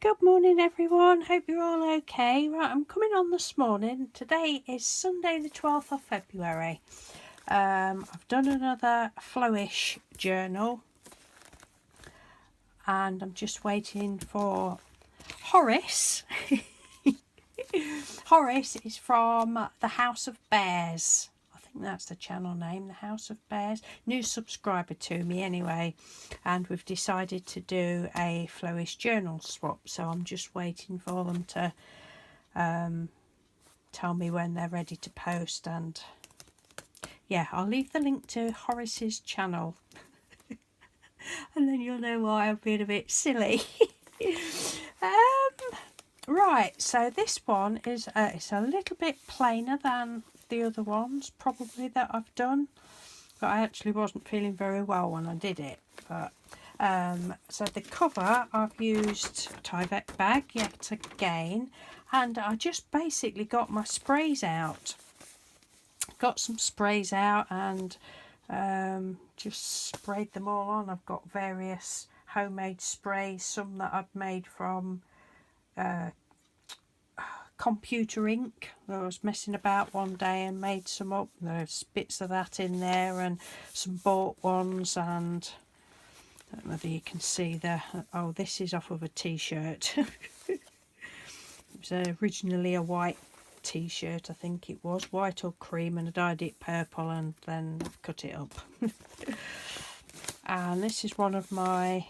Good morning everyone, hope you're all okay. Right, I'm coming on this morning. Today is Sunday the 12th of February. I've done another Flowish journal and I'm just waiting for Horace. Horace is from the House of Bears. I think that's the channel name, the House of Bears. New subscriber to me anyway, and we've decided to do a Flowish journal swap, so I'm just waiting for them to tell me when they're ready to post. And yeah, I'll leave the link to Horace's channel and then you'll know why I'm being a bit silly. Right, so this one is it's a little bit plainer than the other ones probably that I've done, but I actually wasn't feeling very well when I did it. But so the cover I've used a Tyvek bag yet again, and I just basically got my sprays out. Got some sprays out and just sprayed them all on. I've got various homemade sprays, some that I've made from computer ink. I was messing about one day and made some up. There's bits of that in there and some bought ones, and I don't know whether you can see there. Oh, this is off of a t-shirt. It was originally a white t-shirt, I think it was, white or cream, and I dyed it purple and then cut it up. And this is one of my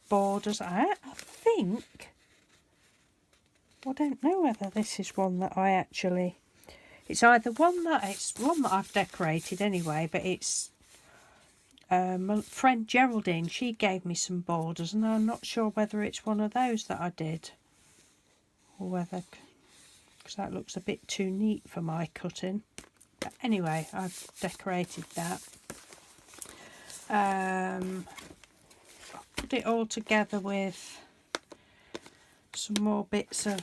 borders. I think, I don't know whether this is one that I actually, it's either one that I've decorated anyway, but it's my friend Geraldine, she gave me some borders and I'm not sure whether it's one of those that I did, or whether, because that looks a bit too neat for my cutting. But anyway, I've decorated that. I'll put it all together with some more bits of,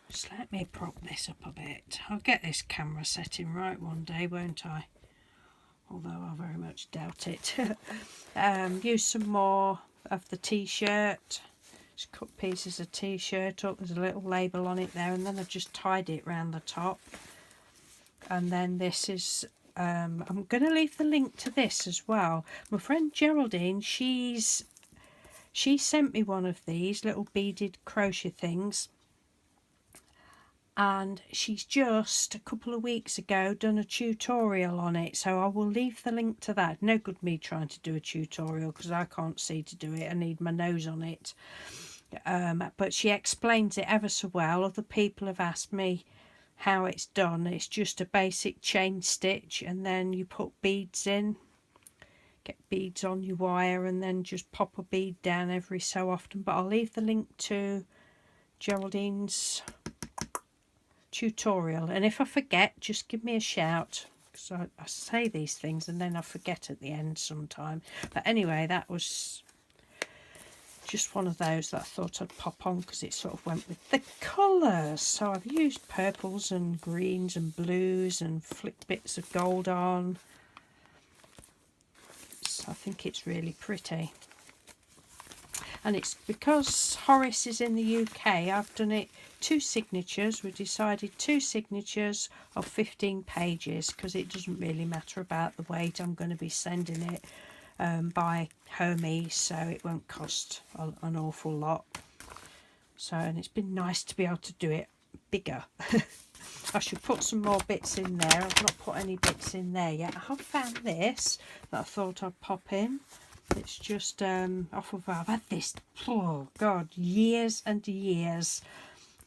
just let me prop this up a bit. I'll get this camera setting right one day, won't I? Although I very much doubt it. Use some more of the t-shirt. Just cut pieces of t-shirt up. There's a little label on it there, and then I've just tied it around the top. And then this is I'm going to leave the link to this as well. My friend Geraldine, she sent me one of these little beaded crochet things, and she's just a couple of weeks ago done a tutorial on it, so I will leave the link to that. No good me trying to do a tutorial because I can't see to do it. I need my nose on it. But she explains it ever so well. Other people have asked me how it's done. It's just a basic chain stitch, and then you put beads in, get beads on your wire, and then just pop a bead down every so often. But I'll leave the link to Geraldine's tutorial, and if I forget, just give me a shout, because I say these things and then I forget at the end sometime. But anyway, that was just one of those that I thought I'd pop on because it sort of went with the colours. So I've used purples and greens and blues and flicked bits of gold on. So I think it's really pretty. And it's because Horace is in the UK, I've done it 2 signatures. We decided 2 signatures of 15 pages because it doesn't really matter about the weight. I'm going to be sending it by Homies, so it won't cost an awful lot. So, and it's been nice to be able to do it bigger. I should put some more bits in there. I've not put any bits in there yet. I have found this that I thought I'd pop in. It's just off of, I've had this, oh god, years and years.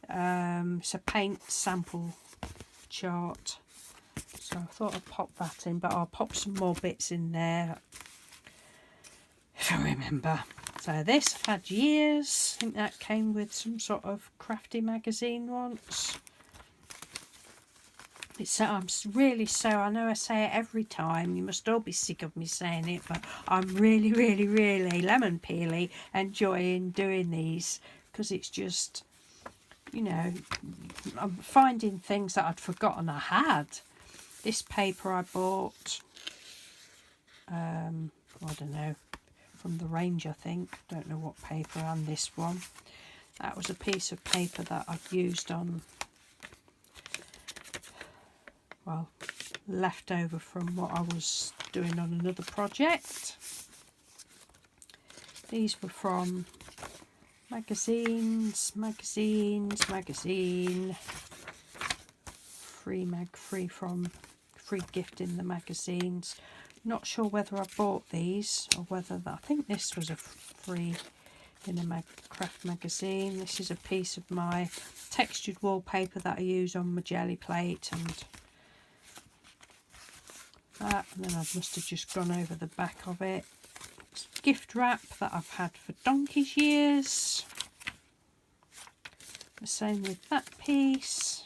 It's a paint sample chart, so I thought I'd pop that in, but I'll pop some more bits in there if I remember. So this I've had years. I think that came with some sort of crafty magazine once. It's I'm really, so I know I say it every time, you must all be sick of me saying it, but I'm really lemon peely enjoying doing these, because it's just, you know, I'm finding things that I'd forgotten I had. This paper I bought, I don't know, from the range, I think. Don't know what paper, and this one. That was a piece of paper that I've used on, well, left over from what I was doing on another project. These were from magazine, free gift in the magazines. Not sure whether I bought these or whether I think this was a free in a craft magazine. This is a piece of my textured wallpaper that I use on my jelly plate, and that, and then I must have just gone over the back of it. It's gift wrap that I've had for donkey's years. The same with that piece.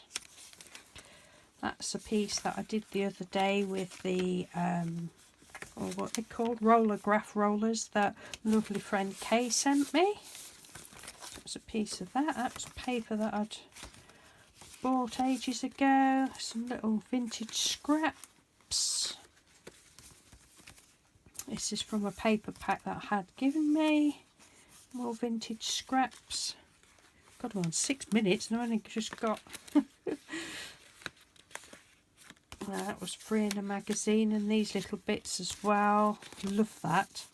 That's a piece that I did the other day with the or what they called, roller graph rollers that lovely friend Kay sent me. That's a piece of that. That's paper that I'd bought ages ago. Some little vintage scraps. This is from a paper pack that I had given me. More vintage scraps. God, I'm on 6 minutes and I've only just got that was free in a magazine, and these little bits as well. Love that.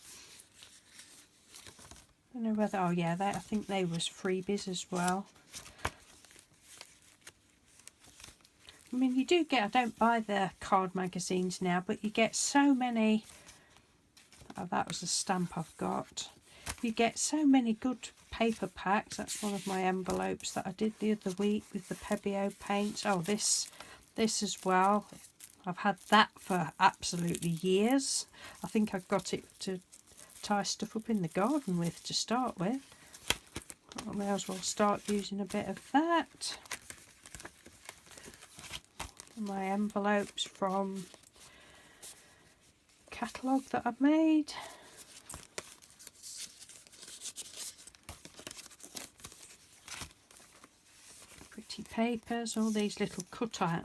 I don't know whether, oh yeah, I think they was freebies as well. I mean, you do get, I don't buy the card magazines now, but you get so many. Oh, that was a stamp I've got. You get so many good paper packs. That's one of my envelopes that I did the other week with the Pebeo paints. Oh, this as well. I've had that for absolutely years. I think I've got it to tie stuff up in the garden with to start with. I may as well start using a bit of that. My envelopes from catalogue that I've made. Pretty papers, all these little cut out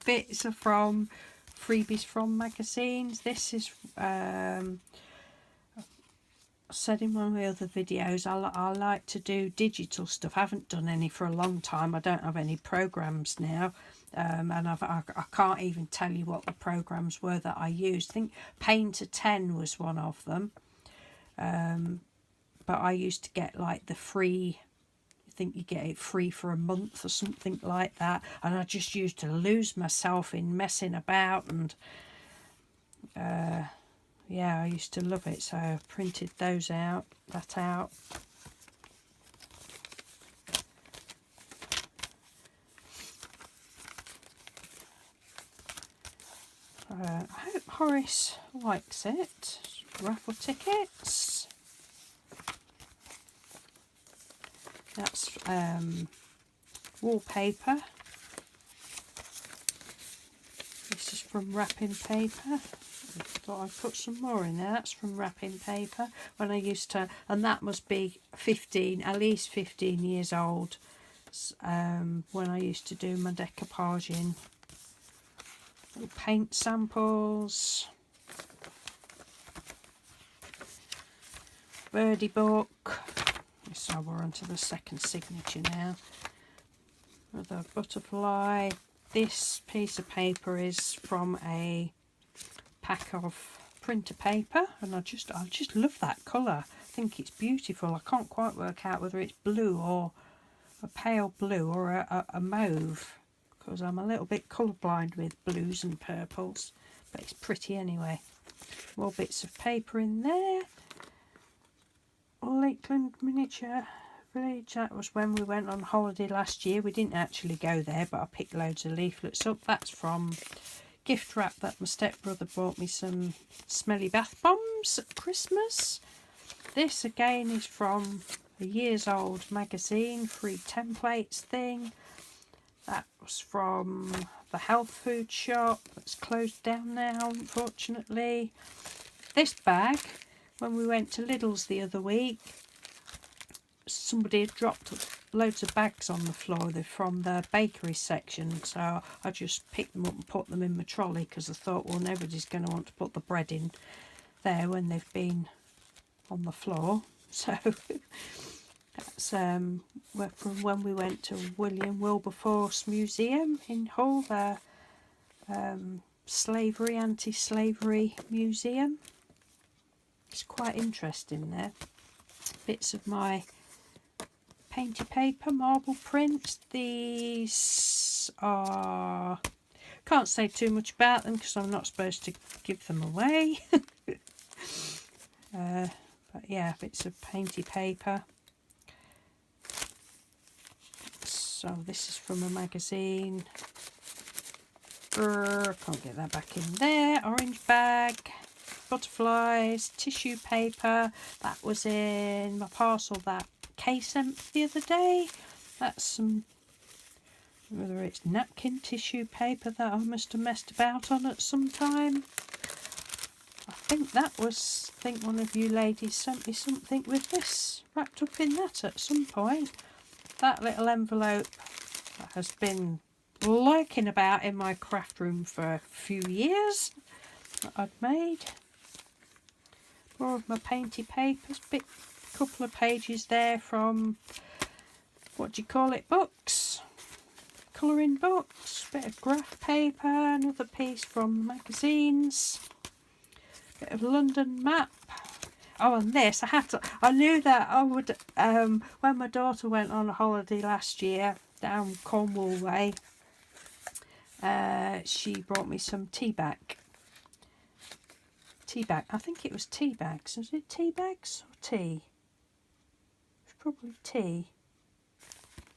bits are from freebies from magazines. This is I said in one of the other videos, I like to do digital stuff. I haven't done any for a long time. I don't have any programs now, and I can't even tell you what the programs were that I used. I think Painter 10 was one of them, but I used to get like the free, I think you get it free for a month or something like that, and I just used to lose myself in messing about, and yeah, I used to love it, so I printed those out, I hope Horace likes it. Raffle tickets. That's wallpaper. This is from wrapping paper. I thought I'd put some more in there. That's from wrapping paper. When I used to, and that must be 15, at least 15 years old, when I used to do my decoupaging. Little paint samples. Birdie book. So we're on to the second signature now. With a butterfly. This piece of paper is from a pack of printer paper, and I just love that colour. I think it's beautiful. I can't quite work out whether it's blue or a pale blue or a mauve, because I'm a little bit colourblind with blues and purples, but it's pretty anyway. More bits of paper in there. Lakeland Miniature Village, that was when we went on holiday last year. We didn't actually go there, but I picked loads of leaflets up. That's from gift wrap that my stepbrother bought me some smelly bath bombs at Christmas. This again is from a years old magazine, free templates thing. That was from the health food shop that's closed down now, unfortunately. This bag, when we went to Lidl's the other week, somebody had dropped loads of bags on the floor. They're from the bakery section, so I just picked them up and put them in my trolley, because I thought, well, nobody's going to want to put the bread in there when they've been on the floor. So that's from when we went to William Wilberforce Museum in Hull, the anti-slavery museum. It's quite interesting there. Bits of my painty paper, marble prints. These are, can't say too much about them because I'm not supposed to give them away. But yeah, bits of painty paper. So this is from a magazine. Can't get that back in there. Orange bag, butterflies, tissue paper. That was in my parcel that Kay sent the other day. That's some, whether it's napkin tissue paper that I must have messed about on at some time. I think one of you ladies sent me something with this wrapped up in that at some point. That little envelope that has been lurking about in my craft room for a few years that I'd made. More of my painty papers, couple of pages there from, what do you call it, books, colouring books, bit of graph paper, another piece from magazines, bit of London map. Oh, and this, I knew that I would, when my daughter went on a holiday last year down Cornwall way, she brought me some tea bag. I think it was tea bags. Was it tea bags or tea? It's probably tea.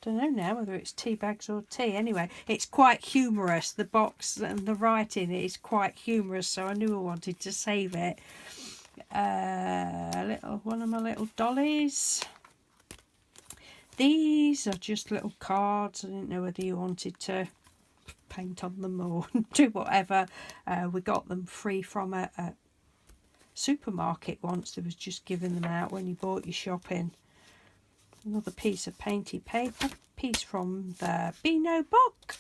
Don't know now whether it's tea bags or tea. Anyway, it's quite humorous. The box and the writing is quite humorous, so I knew I wanted to save it. One of my little dollies. These are just little cards. I didn't know whether you wanted to paint on them or do whatever. We got them free from a supermarket once. They was just giving them out when you bought your shopping. Another piece of painty paper, piece from the Beano book.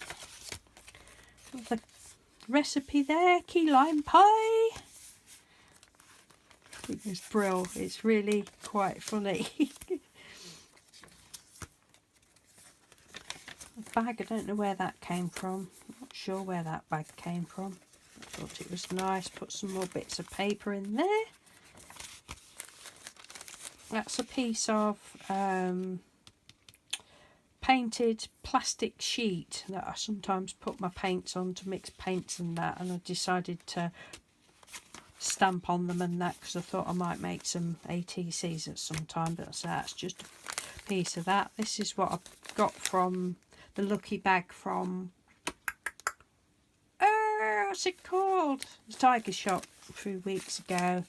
The recipe there, key lime pie. I think it's brill. It's really quite funny. A bag, I don't know where that came from. I'm not sure where that bag came from. I thought it was nice. Put some more bits of paper in there. That's a piece of painted plastic sheet that I sometimes put my paints on to mix paints and that, and I decided to stamp on them and that because I thought I might make some ATCs at some time, but that's just a piece of that. This is what I got from the lucky bag from, what's it called? The Tiger Shop a few weeks ago.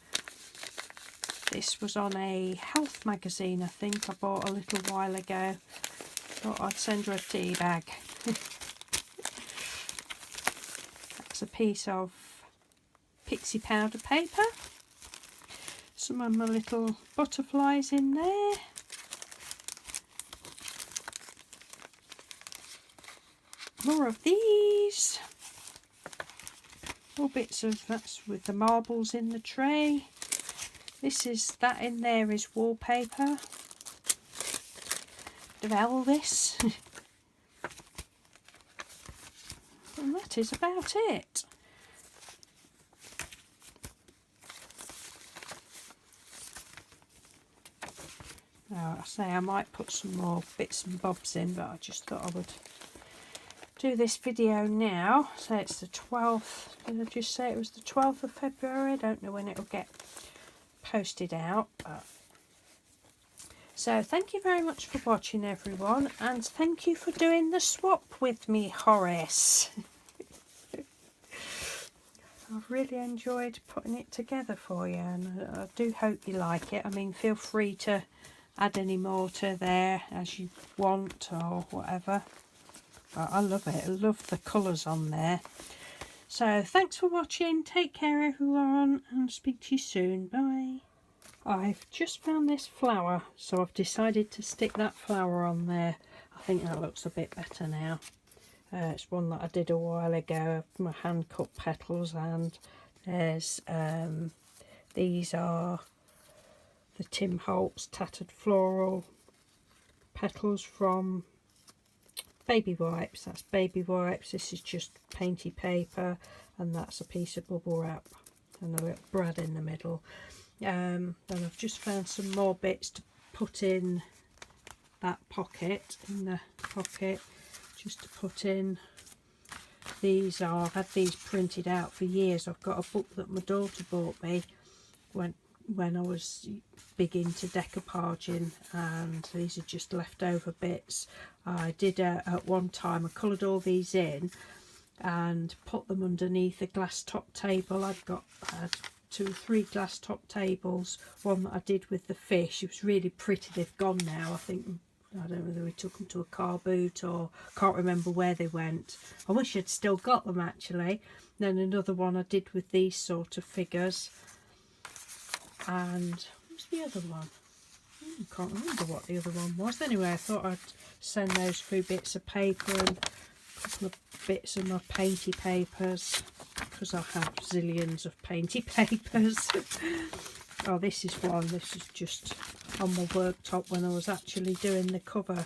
This was on a health magazine, I think I bought a little while ago. Thought I'd send her a tea bag. That's a piece of pixie powder paper. Some of my little butterflies in there. More of these. More bits of, that's with the marbles in the tray. That in there is wallpaper. Bit of Elvis. And that is about it. Now, I say I might put some more bits and bobs in, but I just thought I would do this video now. So it's the 12th. Did I just say it was the 12th of February? I don't know when it'll get posted out. So thank you very much for watching, everyone, and thank you for doing the swap with me, Horace. I've really enjoyed putting it together for you, and I do hope you like it. I mean, feel free to add any more to there as you want or whatever. But I love it. I love the colours on there. So thanks for watching. Take care, everyone, and speak to you soon. Bye. I've just found this flower, so I've decided to stick that flower on there. I think that looks a bit better now. It's one that I did a while ago, my hand cut petals, and there's these are the Tim Holtz Tattered Floral petals from Baby Wipes. That's Baby Wipes. This is just painty paper, and that's a piece of bubble wrap and a little brad in the middle. And I've just found some more bits to put in that pocket, just to put in. These are, I've had these printed out for years. I've got a book that my daughter bought me when I was big into decoupaging, and these are just leftover bits. I did at one time, I coloured all these in and put them underneath a glass top table. I had 2 or 3 glass top tables. One that I did with the fish, it was really pretty. They've gone now. I don't know whether we took them to a car boot or can't remember where they went. I wish I'd still got them actually. Then another one I did with these sort of figures. And what's the other one? I can't remember what the other one was. Anyway, I thought I'd send those through bits of paper and a couple of bits of my painty papers, because I have zillions of painty papers. Oh, this is one. This is just on my worktop when I was actually doing the cover.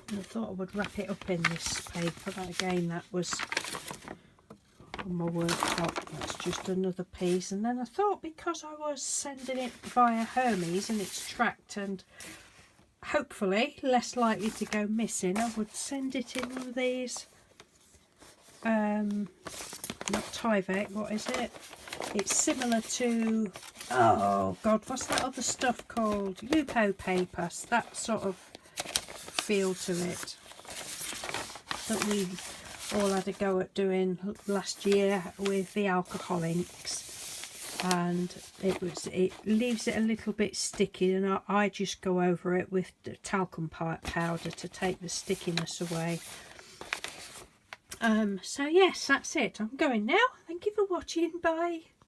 And I thought I would wrap it up in this paper. But again, that was on my worktop. That's just another piece. And then I thought, because I was sending it via Hermes and it's tracked and hopefully less likely to go missing, I would send it in one of these, not Tyvek, what is it? It's similar to, oh god, what's that other stuff called? Yupo paper, that sort of feel to it that we all had a go at doing last year with the alcohol inks, and it leaves it a little bit sticky, and I just go over it with the talcum powder to take the stickiness away. So yes, that's it. I'm going now. Thank you for watching. Bye.